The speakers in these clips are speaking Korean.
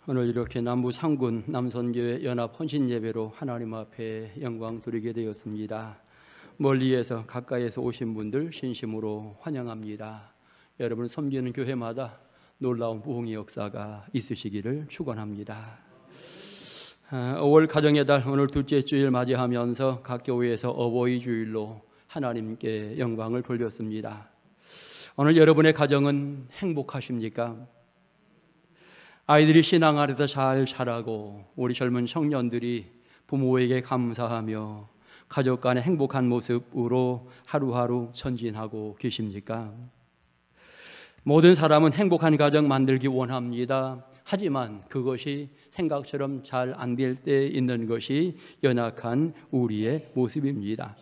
오늘 이렇게 남부 상군 남선교회 연합 헌신 예배로 하나님 앞에 영광 드리게 되었습니다. 멀리에서 가까이에서 오신 분들 진심으로 환영합니다. 여러분 섬기는 교회마다 놀라운 부흥의 역사가 있으시기를 축원합니다. 5월 가정의 달 오늘 둘째 주일 맞이하면서 각 교회에서 어버이 주일로 하나님께 영광을 돌렸습니다. 오늘 여러분의 가정은 행복하십니까? 아이들이 신앙 아래서 잘 자라고 우리 젊은 청년들이 부모에게 감사하며 가족 간의 행복한 모습으로 하루하루 전진하고 계십니까? 모든 사람은 행복한 가정 만들기 원합니다. 하지만 그것이 생각처럼 잘 안 될 때 있는 것이 연약한 우리의 모습입니다.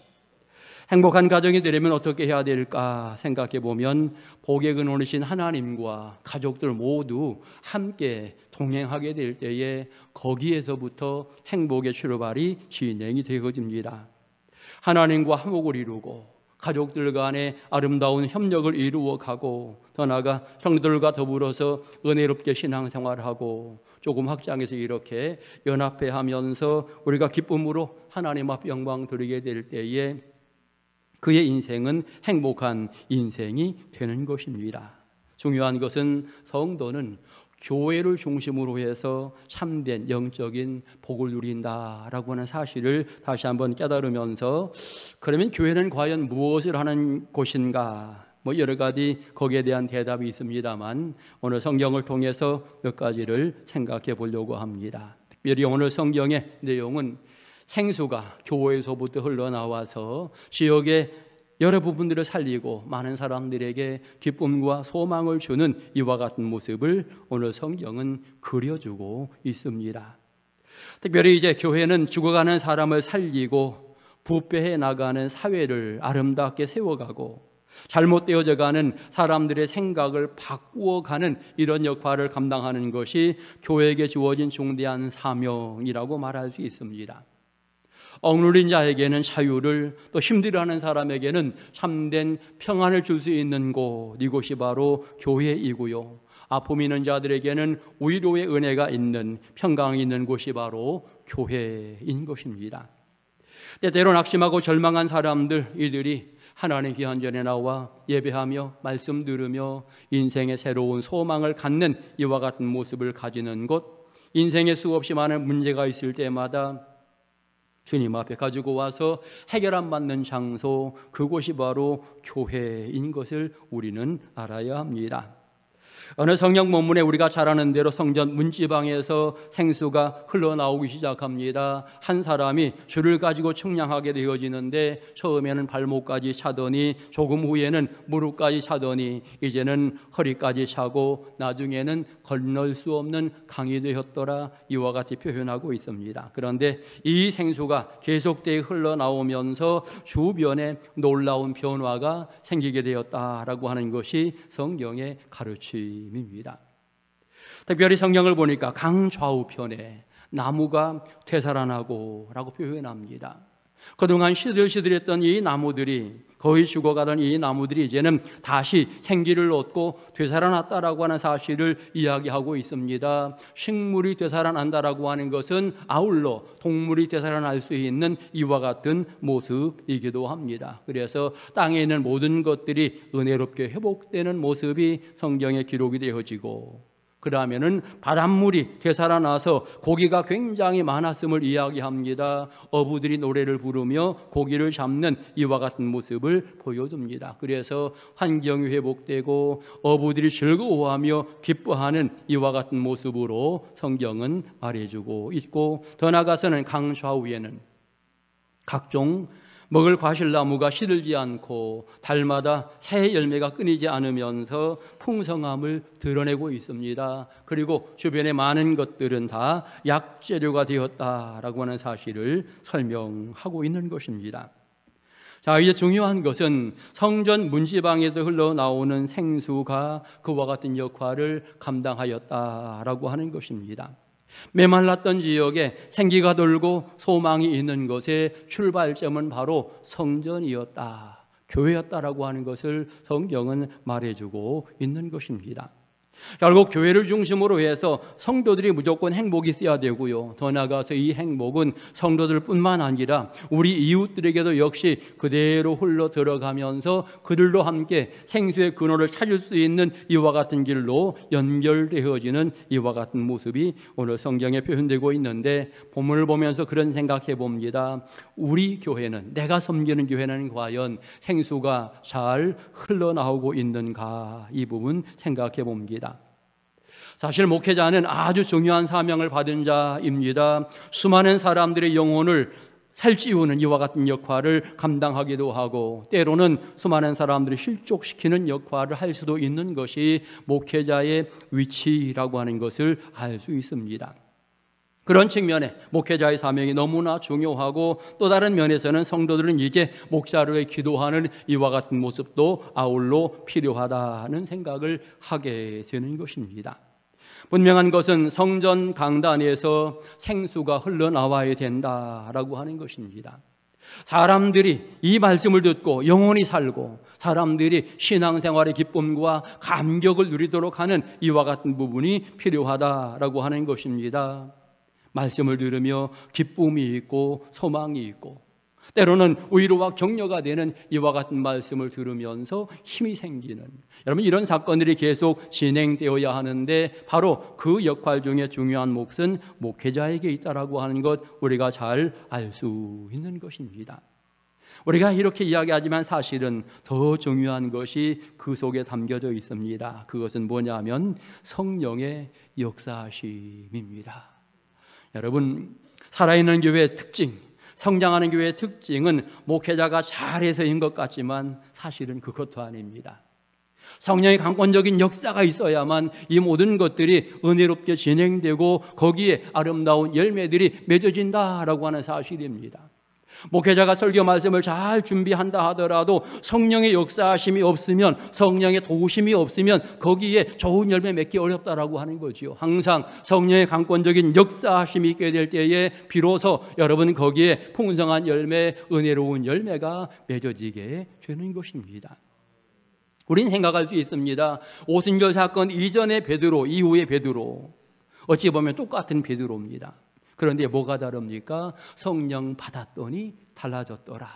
행복한 가정이 되려면 어떻게 해야 될까 생각해 보면 복의 근원이신 하나님과 가족들 모두 함께 동행하게 될 때에 거기에서부터 행복의 출발이 진행이 되어집니다. 하나님과 화목을 이루고 가족들 간에 아름다운 협력을 이루어가고 더 나아가 형들과 더불어서 은혜롭게 신앙생활하고 조금 확장해서 이렇게 연합해하면서 우리가 기쁨으로 하나님 앞 영광 드리게 될 때에 그의 인생은 행복한 인생이 되는 것입니다. 중요한 것은 성도는 교회를 중심으로 해서 참된 영적인 복을 누린다라고 하는 사실을 다시 한번 깨달으면서 그러면 교회는 과연 무엇을 하는 곳인가? 여러 가지 거기에 대한 대답이 있습니다만 오늘 성경을 통해서 몇 가지를 생각해 보려고 합니다. 특별히 오늘 성경의 내용은 생수가 교회에서부터 흘러나와서 지역의 여러 부분들을 살리고 많은 사람들에게 기쁨과 소망을 주는 이와 같은 모습을 오늘 성경은 그려주고 있습니다. 특별히 이제 교회는 죽어가는 사람을 살리고 부패해 나가는 사회를 아름답게 세워가고 잘못되어져 가는 사람들의 생각을 바꾸어가는 이런 역할을 감당하는 것이 교회에게 주어진 중대한 사명이라고 말할 수 있습니다. 억눌린 자에게는 자유를, 또 힘들어하는 사람에게는 참된 평안을 줄 수 있는 곳, 이곳이 바로 교회이고요. 아픔 있는 자들에게는 위로의 은혜가 있는, 평강이 있는 곳이 바로 교회인 것입니다. 때때로 낙심하고 절망한 사람들, 이들이 하나님 귀한 전에 나와 예배하며 말씀 들으며 인생의 새로운 소망을 갖는 이와 같은 모습을 가지는 곳, 인생에 수없이 많은 문제가 있을 때마다 주님 앞에 가지고 와서 해결안 받는 장소, 그곳이 바로 교회인 것을 우리는 알아야 합니다. 어느 성경 본문에 우리가 잘 아는 대로 성전 문지방에서 생수가 흘러나오기 시작합니다. 한 사람이 줄을 가지고 측량하게 되어지는데 처음에는 발목까지 차더니 조금 후에는 무릎까지 차더니 이제는 허리까지 차고 나중에는 건널 수 없는 강이 되었더라, 이와 같이 표현하고 있습니다. 그런데 이 생수가 계속되게 흘러나오면서 주변에 놀라운 변화가 생기게 되었다라고 하는 것이 성경의 가르침입니다. 특별히 성경을 보니까 강 좌우편에 나무가 되살아나고 라고 표현합니다. 그동안 시들시들했던 이 나무들이, 거의 죽어가던 이 나무들이 이제는 다시 생기를 얻고 되살아났다라고 하는 사실을 이야기하고 있습니다. 식물이 되살아난다라고 하는 것은 아울러 동물이 되살아날 수 있는 이와 같은 모습이기도 합니다. 그래서 땅에 있는 모든 것들이 은혜롭게 회복되는 모습이 성경에 기록이 되어지고, 그러면은 바닷물이 되살아나서 고기가 굉장히 많았음을 이야기합니다. 어부들이 노래를 부르며 고기를 잡는 이와 같은 모습을 보여줍니다. 그래서 환경이 회복되고 어부들이 즐거워하며 기뻐하는 이와 같은 모습으로 성경은 말해주고 있고, 더 나아가서는 강 좌우에는 각종 먹을 과실나무가 시들지 않고 달마다 새 열매가 끊이지 않으면서 풍성함을 드러내고 있습니다. 그리고 주변의 많은 것들은 다 약재료가 되었다라고 하는 사실을 설명하고 있는 것입니다. 자, 이제 중요한 것은 성전 문지방에서 흘러나오는 생수가 그와 같은 역할을 감당하였다라고 하는 것입니다. 메말랐던 지역에 생기가 돌고 소망이 있는 것의 출발점은 바로 성전이었다, 교회였다라고 하는 것을 성경은 말해주고 있는 것입니다. 결국 교회를 중심으로 해서 성도들이 무조건 행복이 있어야 되고요. 더 나아가서 이 행복은 성도들뿐만 아니라 우리 이웃들에게도 역시 그대로 흘러 들어가면서 그들도 함께 생수의 근원을 찾을 수 있는 이와 같은 길로 연결되어지는 이와 같은 모습이 오늘 성경에 표현되고 있는데, 본문을 보면서 그런 생각해 봅니다. 우리 교회는, 내가 섬기는 교회는 과연 생수가 잘 흘러나오고 있는가, 이 부분 생각해 봅니다. 사실 목회자는 아주 중요한 사명을 받은 자입니다. 수많은 사람들의 영혼을 살찌우는 이와 같은 역할을 감당하기도 하고, 때로는 수많은 사람들을 실족시키는 역할을 할 수도 있는 것이 목회자의 위치라고 하는 것을 알 수 있습니다. 그런 측면에 목회자의 사명이 너무나 중요하고, 또 다른 면에서는 성도들은 이제 목자로 기도하는 이와 같은 모습도 아울러 필요하다는 생각을 하게 되는 것입니다. 분명한 것은 성전 강단에서 생수가 흘러나와야 된다라고 하는 것입니다. 사람들이 이 말씀을 듣고 영혼이 살고, 사람들이 신앙생활의 기쁨과 감격을 누리도록 하는 이와 같은 부분이 필요하다라고 하는 것입니다. 말씀을 들으며 기쁨이 있고 소망이 있고, 때로는 위로와 격려가 되는 이와 같은 말씀을 들으면서 힘이 생기는, 여러분, 이런 사건들이 계속 진행되어야 하는데, 바로 그 역할 중에 중요한 몫은 목회자에게 있다라고 하는 것, 우리가 잘 알 수 있는 것입니다. 우리가 이렇게 이야기하지만 사실은 더 중요한 것이 그 속에 담겨져 있습니다. 그것은 뭐냐면 성령의 역사하심입니다. 여러분, 살아있는 교회의 특징, 성장하는 교회의 특징은 목회자가 잘해서인 것 같지만 사실은 그것도 아닙니다. 성령의 강권적인 역사가 있어야만 이 모든 것들이 은혜롭게 진행되고 거기에 아름다운 열매들이 맺어진다라고 하는 사실입니다. 목회자가 설교 말씀을 잘 준비한다 하더라도 성령의 역사하심이 없으면, 성령의 도우심이 없으면 거기에 좋은 열매 맺기 어렵다라고 하는 거지요. 항상 성령의 강권적인 역사하심이 있게 될 때에 비로소 여러분 거기에 풍성한 열매, 은혜로운 열매가 맺어지게 되는 것입니다. 우리는 생각할 수 있습니다. 오순절 사건 이전의 베드로, 이후의 베드로, 어찌 보면 똑같은 베드로입니다. 그런데 뭐가 다릅니까? 성령 받았더니 달라졌더라,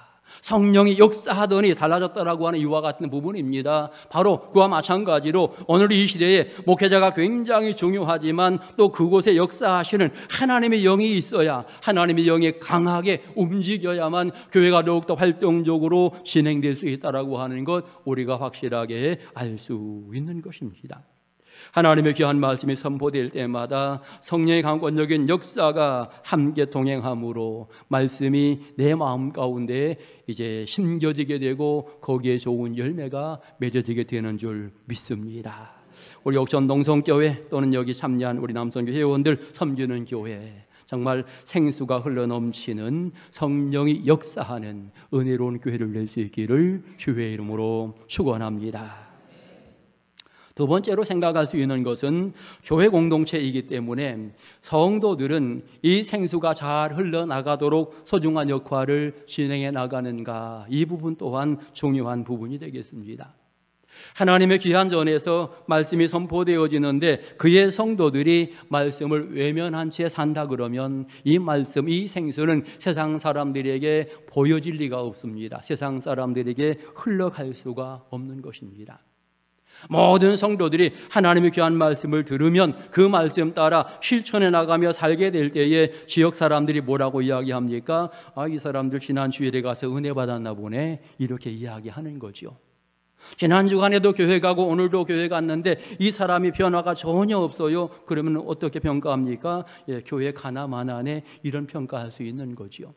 성령이 역사하더니 달라졌다라고 하는 이와 같은 부분입니다. 바로 그와 마찬가지로 오늘 이 시대에 목회자가 굉장히 중요하지만 또 그곳에 역사하시는 하나님의 영이 있어야, 하나님의 영이 강하게 움직여야만 교회가 더욱더 활동적으로 진행될 수 있다라고 하는 것, 우리가 확실하게 알 수 있는 것입니다. 하나님의 귀한 말씀이 선포될 때마다 성령의 강권적인 역사가 함께 동행함으로 말씀이 내 마음 가운데 이제 심겨지게 되고 거기에 좋은 열매가 맺어지게 되는 줄 믿습니다. 우리 옥천 동성교회 또는 여기 참여한 우리 남성교 회원들 섬기는 교회, 정말 생수가 흘러넘치는 성령이 역사하는 은혜로운 교회를 낼 수 있기를 주의 이름으로 축원합니다. 두 번째로 생각할 수 있는 것은 교회 공동체이기 때문에 성도들은 이 생수가 잘 흘러나가도록 소중한 역할을 진행해 나가는가, 이 부분 또한 중요한 부분이 되겠습니다. 하나님의 귀한 전에서 말씀이 선포되어지는데 그의 성도들이 말씀을 외면한 채 산다 그러면 이 말씀, 이 생수는 세상 사람들에게 보여질 리가 없습니다. 세상 사람들에게 흘러갈 수가 없는 것입니다. 모든 성도들이 하나님의 귀한 말씀을 들으면 그 말씀 따라 실천해 나가며 살게 될 때에 지역 사람들이 뭐라고 이야기합니까? 이 사람들 지난 주일에 가서 은혜 받았나 보네, 이렇게 이야기하는 거죠. 지난 주간에도 교회 가고 오늘도 교회 갔는데 이 사람이 변화가 전혀 없어요. 그러면 어떻게 평가합니까? 교회 가나 마나네, 이런 평가할 수 있는 거죠.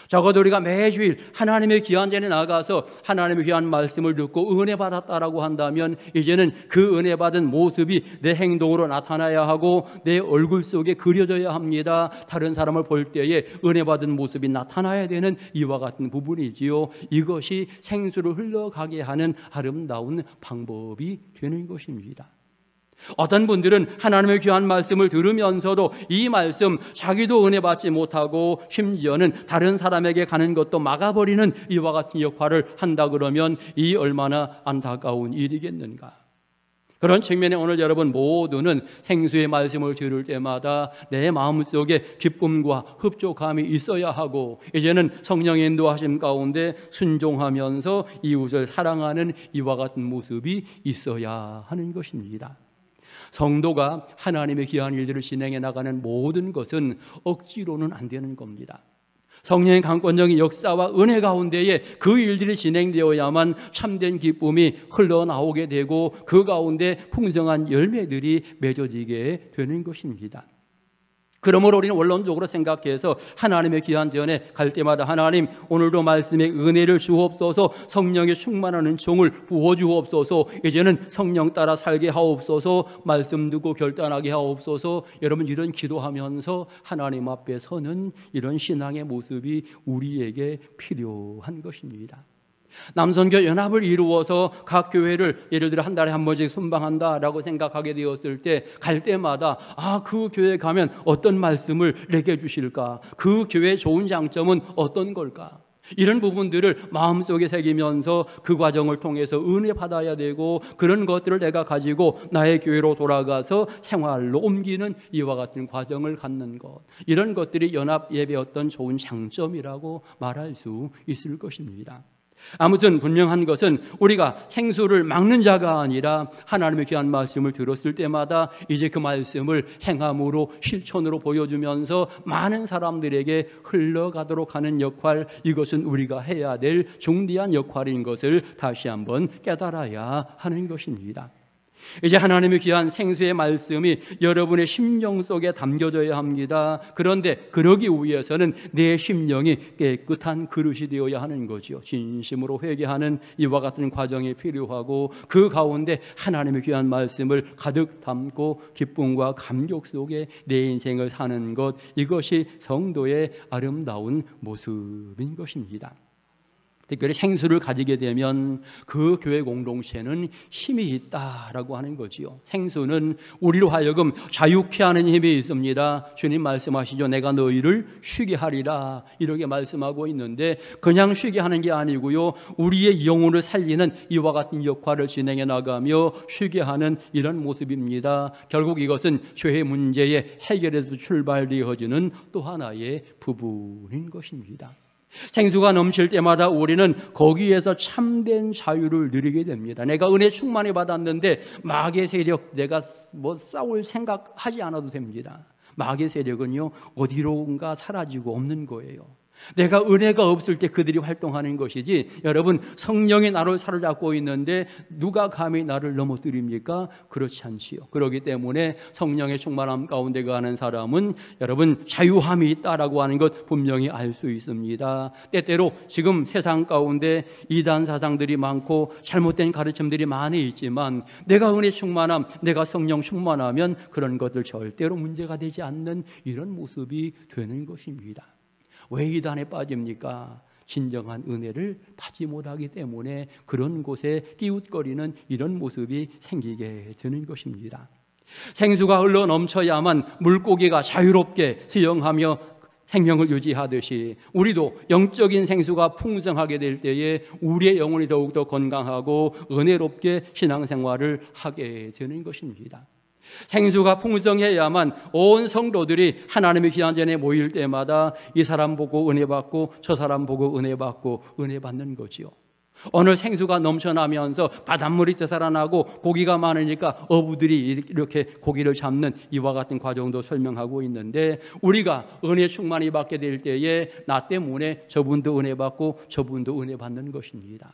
적어도 우리가 매주일 하나님의 귀한 전에 나가서 하나님의 귀한 말씀을 듣고 은혜 받았다라고 한다면 이제는 그 은혜 받은 모습이 내 행동으로 나타나야 하고 내 얼굴 속에 그려져야 합니다. 다른 사람을 볼 때에 은혜 받은 모습이 나타나야 되는 이와 같은 부분이지요. 이것이 생수를 흘러가게 하는 아름다운 방법이 되는 것입니다. 어떤 분들은 하나님의 귀한 말씀을 들으면서도 이 말씀 자기도 은혜 받지 못하고 심지어는 다른 사람에게 가는 것도 막아버리는 이와 같은 역할을 한다 그러면 이 얼마나 안타까운 일이겠는가. 그런 측면에 오늘 여러분 모두는 생수의 말씀을 들을 때마다 내 마음속에 기쁨과 흡족함이 있어야 하고, 이제는 성령의 인도하심 가운데 순종하면서 이웃을 사랑하는 이와 같은 모습이 있어야 하는 것입니다. 성도가 하나님의 귀한 일들을 진행해 나가는 모든 것은 억지로는 안 되는 겁니다. 성령의 강권적인 역사와 은혜 가운데에 그 일들이 진행되어야만 참된 기쁨이 흘러나오게 되고 그 가운데 풍성한 열매들이 맺어지게 되는 것입니다. 그러므로 우리는 원론적으로 생각해서 하나님의 귀한 전에 갈 때마다 하나님, 오늘도 말씀의 은혜를 주옵소서, 성령의 충만한 은총을 부어주옵소서, 이제는 성령 따라 살게 하옵소서, 말씀 듣고 결단하게 하옵소서. 여러분, 이런 기도하면서 하나님 앞에 서는 이런 신앙의 모습이 우리에게 필요한 것입니다. 남선교 연합을 이루어서 각 교회를 예를 들어 한 달에 한 번씩 순방한다라고 생각하게 되었을 때 갈 때마다 그 교회에 가면 어떤 말씀을 내게 주실까? 그 교회의 좋은 장점은 어떤 걸까? 이런 부분들을 마음속에 새기면서 그 과정을 통해서 은혜 받아야 되고, 그런 것들을 내가 가지고 나의 교회로 돌아가서 생활로 옮기는 이와 같은 과정을 갖는 것, 이런 것들이 연합 예배의 어떤 좋은 장점이라고 말할 수 있을 것입니다. 아무튼 분명한 것은 우리가 생수를 막는 자가 아니라 하나님의 귀한 말씀을 들었을 때마다 이제 그 말씀을 행함으로 실천으로 보여주면서 많은 사람들에게 흘러가도록 하는 역할, 이것은 우리가 해야 될 중대한 역할인 것을 다시 한번 깨달아야 하는 것입니다. 이제 하나님의 귀한 생수의 말씀이 여러분의 심령 속에 담겨져야 합니다. 그런데 그러기 위해서는 내 심령이 깨끗한 그릇이 되어야 하는 거죠. 진심으로 회개하는 이와 같은 과정이 필요하고, 그 가운데 하나님의 귀한 말씀을 가득 담고 기쁨과 감격 속에 내 인생을 사는 것, 이것이 성도의 아름다운 모습인 것입니다. 특별히 생수를 가지게 되면 그 교회 공동체는 힘이 있다라고 하는 거지요. 생수는 우리로 하여금 자유케 하는 힘이 있습니다. 주님 말씀하시죠. 내가 너희를 쉬게 하리라, 이렇게 말씀하고 있는데, 그냥 쉬게 하는 게 아니고요, 우리의 영혼을 살리는 이와 같은 역할을 진행해 나가며 쉬게 하는 이런 모습입니다. 결국 이것은 죄의 문제의 해결에서 출발되어지는 또 하나의 부분인 것입니다. 생수가 넘칠 때마다 우리는 거기에서 참된 자유를 누리게 됩니다. 내가 은혜 충만히 받았는데 마귀의 세력, 내가 싸울 생각하지 않아도 됩니다. 마귀의 세력은요, 어디론가 사라지고 없는 거예요. 내가 은혜가 없을 때 그들이 활동하는 것이지, 여러분, 성령이 나를 사로잡고 있는데 누가 감히 나를 넘어뜨립니까? 그렇지 않지요. 그렇기 때문에 성령의 충만함 가운데 가는 사람은 여러분 자유함이 있다라고 하는 것 분명히 알 수 있습니다. 때때로 지금 세상 가운데 이단 사상들이 많고 잘못된 가르침들이 많이 있지만, 내가 은혜 충만함, 내가 성령 충만하면 그런 것들 절대로 문제가 되지 않는 이런 모습이 되는 것입니다. 왜 이단에 빠집니까? 진정한 은혜를 받지 못하기 때문에 그런 곳에 끼웃거리는 이런 모습이 생기게 되는 것입니다. 생수가 흘러 넘쳐야만 물고기가 자유롭게 수영하며 생명을 유지하듯이, 우리도 영적인 생수가 풍성하게 될 때에 우리의 영혼이 더욱더 건강하고 은혜롭게 신앙생활을 하게 되는 것입니다. 생수가 풍성해야만 온 성도들이 하나님의 귀한 전에 모일 때마다 이 사람 보고 은혜 받고 저 사람 보고 은혜 받고 은혜 받는 거지요. 오늘 생수가 넘쳐나면서 바닷물이 되살아나고 고기가 많으니까 어부들이 이렇게 고기를 잡는 이와 같은 과정도 설명하고 있는데, 우리가 은혜 충만히 받게 될 때에 나 때문에 저분도 은혜 받고 저분도 은혜 받는 것입니다.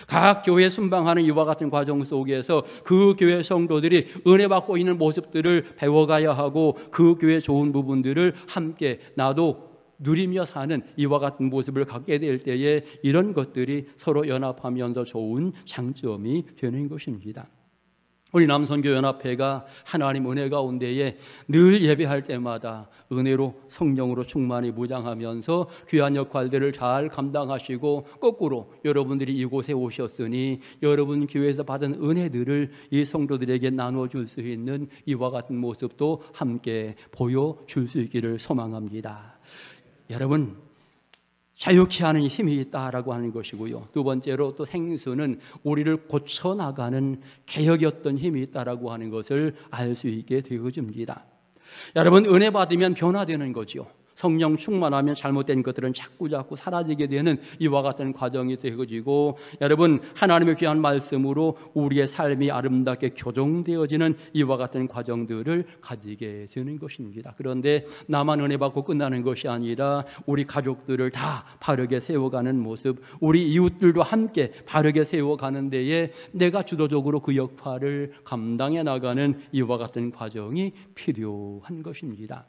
각 교회 순방하는 이와 같은 과정 속에서 그 교회 성도들이 은혜 받고 있는 모습들을 배워가야 하고, 그 교회 좋은 부분들을 함께 나도 누리며 사는 이와 같은 모습을 갖게 될 때에 이런 것들이 서로 연합하면서 좋은 장점이 되는 것입니다. 우리 남선교연합회가 하나님 은혜 가운데에 늘 예배할 때마다 은혜로 성령으로 충만히 무장하면서 귀한 역할들을 잘 감당하시고, 거꾸로 여러분들이 이곳에 오셨으니 여러분 교회에서 받은 은혜들을 이 성도들에게 나눠줄 수 있는 이와 같은 모습도 함께 보여줄 수 있기를 소망합니다. 여러분, 자유케 하는 힘이 있다라고 하는 것이고요. 두 번째로 또 생수는 우리를 고쳐나가는 개혁의 어떤 힘이 있다라고 하는 것을 알 수 있게 되어집니다. 여러분, 은혜 받으면 변화되는 거죠. 성령 충만하면 잘못된 것들은 자꾸 사라지게 되는 이와 같은 과정이 되어지고, 여러분, 하나님의 귀한 말씀으로 우리의 삶이 아름답게 교정되어지는 이와 같은 과정들을 가지게 되는 것입니다. 그런데 나만 은혜 받고 끝나는 것이 아니라 우리 가족들을 다 바르게 세워가는 모습, 우리 이웃들도 함께 바르게 세워가는 데에 내가 주도적으로 그 역할을 감당해 나가는 이와 같은 과정이 필요한 것입니다.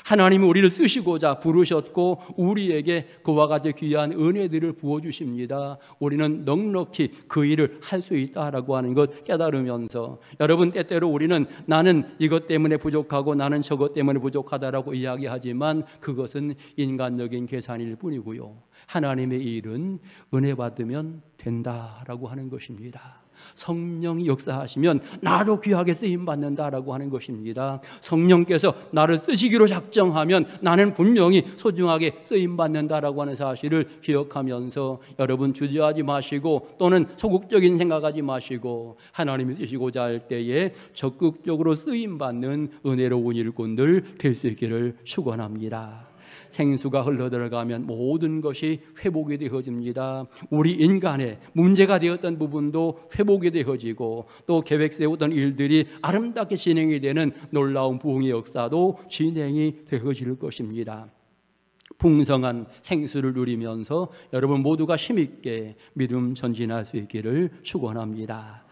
하나님이 우리를 쓰시고자 부르셨고 우리에게 그와 같이 귀한 은혜들을 부어주십니다. 우리는 넉넉히 그 일을 할 수 있다라고 하는 것 깨달으면서, 여러분, 때때로 우리는 나는 이것 때문에 부족하고 나는 저것 때문에 부족하다라고 이야기하지만 그것은 인간적인 계산일 뿐이고요, 하나님의 일은 은혜 받으면 된다라고 하는 것입니다. 성령이 역사하시면 나도 귀하게 쓰임받는다라고 하는 것입니다. 성령께서 나를 쓰시기로 작정하면 나는 분명히 소중하게 쓰임받는다라고 하는 사실을 기억하면서, 여러분, 주저하지 마시고 또는 소극적인 생각하지 마시고 하나님이 쓰시고자 할 때에 적극적으로 쓰임받는 은혜로운 일꾼들 될 수 있기를 축원합니다. 생수가 흘러들어가면 모든 것이 회복이 되어집니다. 우리 인간의 문제가 되었던 부분도 회복이 되어지고, 또 계획 세우던 일들이 아름답게 진행이 되는 놀라운 부흥의 역사도 진행이 되어질 것입니다. 풍성한 생수를 누리면서 여러분 모두가 힘있게 믿음 전진할 수 있기를 축원합니다.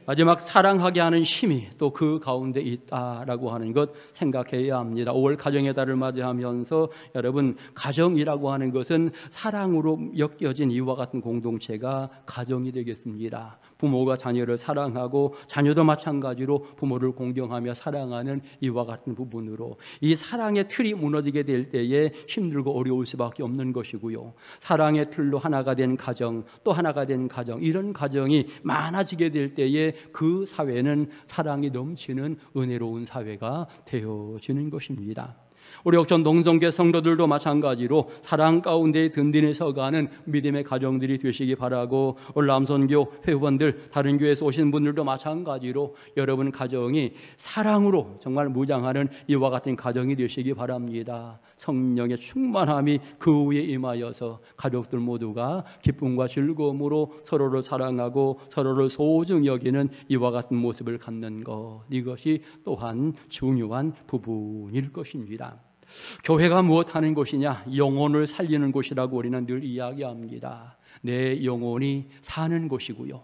마지막, 사랑하게 하는 힘이 또 그 가운데 있다라고 하는 것 생각해야 합니다. 5월 가정의 달을 맞이하면서 여러분, 가정이라고 하는 것은 사랑으로 엮여진 이와 같은 공동체가 가정이 되겠습니다. 부모가 자녀를 사랑하고 자녀도 마찬가지로 부모를 공경하며 사랑하는 이와 같은 부분으로 이 사랑의 틀이 무너지게 될 때에 힘들고 어려울 수밖에 없는 것이고요, 사랑의 틀로 하나가 된 가정, 또 하나가 된 가정, 이런 가정이 많아지게 될 때에 그 사회는 사랑이 넘치는 은혜로운 사회가 되어지는 것입니다. 우리 옥천 동성교 성도들도 마찬가지로 사랑 가운데 든든히 서가는 믿음의 가정들이 되시기 바라고, 오늘 남선교 회원들, 다른 교회에서 오신 분들도 마찬가지로 여러분 가정이 사랑으로 정말 무장하는 이와 같은 가정이 되시기 바랍니다. 성령의 충만함이 그 위에 임하여서 가족들 모두가 기쁨과 즐거움으로 서로를 사랑하고 서로를 소중히 여기는 이와 같은 모습을 갖는 것, 이것이 또한 중요한 부분일 것입니다. 교회가 무엇하는 곳이냐? 영혼을 살리는 곳이라고 우리는 늘 이야기합니다. 내 영혼이 사는 곳이고요,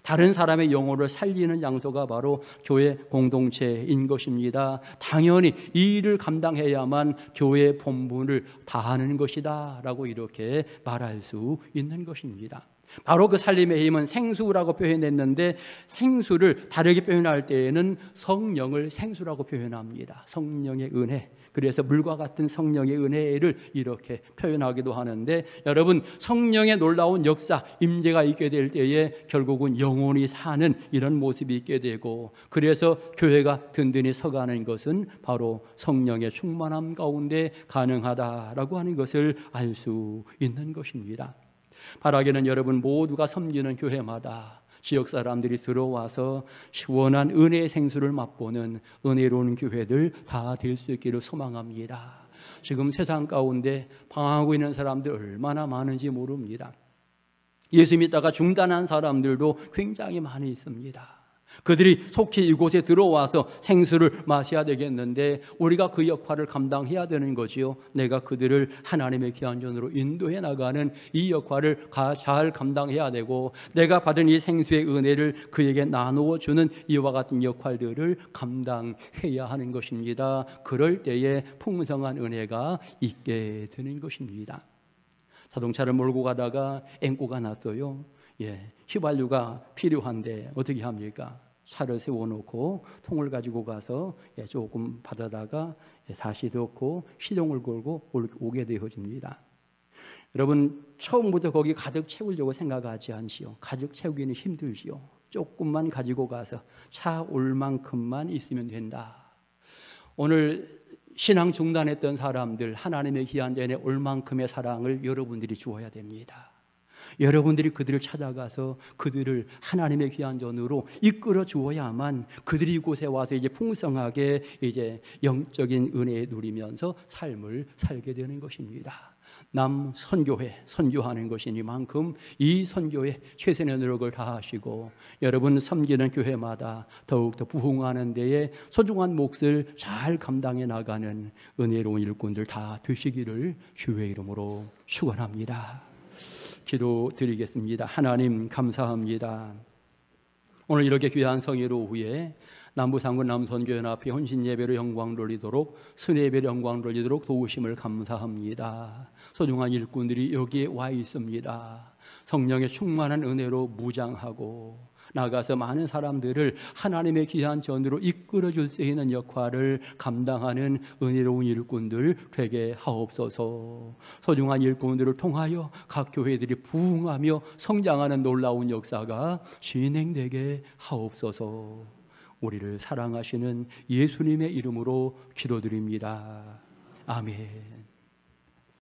다른 사람의 영혼을 살리는 장소가 바로 교회 공동체인 것입니다. 당연히 이 일을 감당해야만 교회의 본분을 다하는 것이다 라고 이렇게 말할 수 있는 것입니다. 바로 그 살림의 힘은 생수라고 표현했는데, 생수를 다르게 표현할 때에는 성령을 생수라고 표현합니다. 성령의 은혜, 그래서 물과 같은 성령의 은혜를 이렇게 표현하기도 하는데, 여러분, 성령의 놀라운 역사, 임재가 있게 될 때에 결국은 영혼이 사는 이런 모습이 있게 되고, 그래서 교회가 든든히 서가는 것은 바로 성령의 충만함 가운데 가능하다라고 하는 것을 알 수 있는 것입니다. 바라기는 여러분 모두가 섬기는 교회마다 지역 사람들이 들어와서 시원한 은혜의 생수를 맛보는 은혜로운 교회들 다 될 수 있기를 소망합니다. 지금 세상 가운데 방황하고 있는 사람들 얼마나 많은지 모릅니다. 예수 믿다가 중단한 사람들도 굉장히 많이 있습니다. 그들이 속히 이곳에 들어와서 생수를 마셔야 되겠는데 우리가 그 역할을 감당해야 되는 거지요. 내가 그들을 하나님의 귀한 전으로 인도해 나가는 이 역할을 잘 감당해야 되고, 내가 받은 이 생수의 은혜를 그에게 나누어 주는 이와 같은 역할들을 감당해야 하는 것입니다. 그럴 때에 풍성한 은혜가 있게 되는 것입니다. 자동차를 몰고 가다가 앵꼬가 났어요. 휘발유가 필요한데 어떻게 합니까? 차를 세워놓고 통을 가지고 가서 조금 받아다가 다시 넣고 시동을 걸고 오게 되어집니다. 여러분, 처음부터 거기 가득 채우려고 생각하지 않지요. 가득 채우기는 힘들지요. 조금만 가지고 가서 차 올 만큼만 있으면 된다. 오늘 신앙 중단했던 사람들, 하나님의 귀한 전에 올 만큼의 사랑을 여러분들이 주어야 됩니다. 여러분들이 그들을 찾아가서 그들을 하나님의 귀한 전으로 이끌어 주어야만 그들이 이곳에 와서 이제 풍성하게 이제 영적인 은혜 누리면서 삶을 살게 되는 것입니다. 남 선교회, 선교하는 것이니만큼 이 선교에 최선의 노력을 다하시고 여러분 섬기는 교회마다 더욱더 부흥하는 데에 소중한 몫을 잘 감당해 나가는 은혜로운 일꾼들 다 되시기를 주의 이름으로 축원합니다. 기도드리겠습니다. 하나님 감사합니다. 오늘 이렇게 귀한 성일 오후에 남부상군 남선교연합회 헌신예배로 영광 돌리도록 순회예배로 영광 돌리도록 도우심을 감사합니다. 소중한 일꾼들이 여기에 와 있습니다. 성령의 충만한 은혜로 무장하고 나가서 많은 사람들을 하나님의 귀한 전으로 이끌어 줄 수 있는 역할을 감당하는 은혜로운 일꾼들 되게 하옵소서. 소중한 일꾼들을 통하여 각 교회들이 부흥하며 성장하는 놀라운 역사가 진행되게 하옵소서. 우리를 사랑하시는 예수님의 이름으로 기도드립니다. 아멘.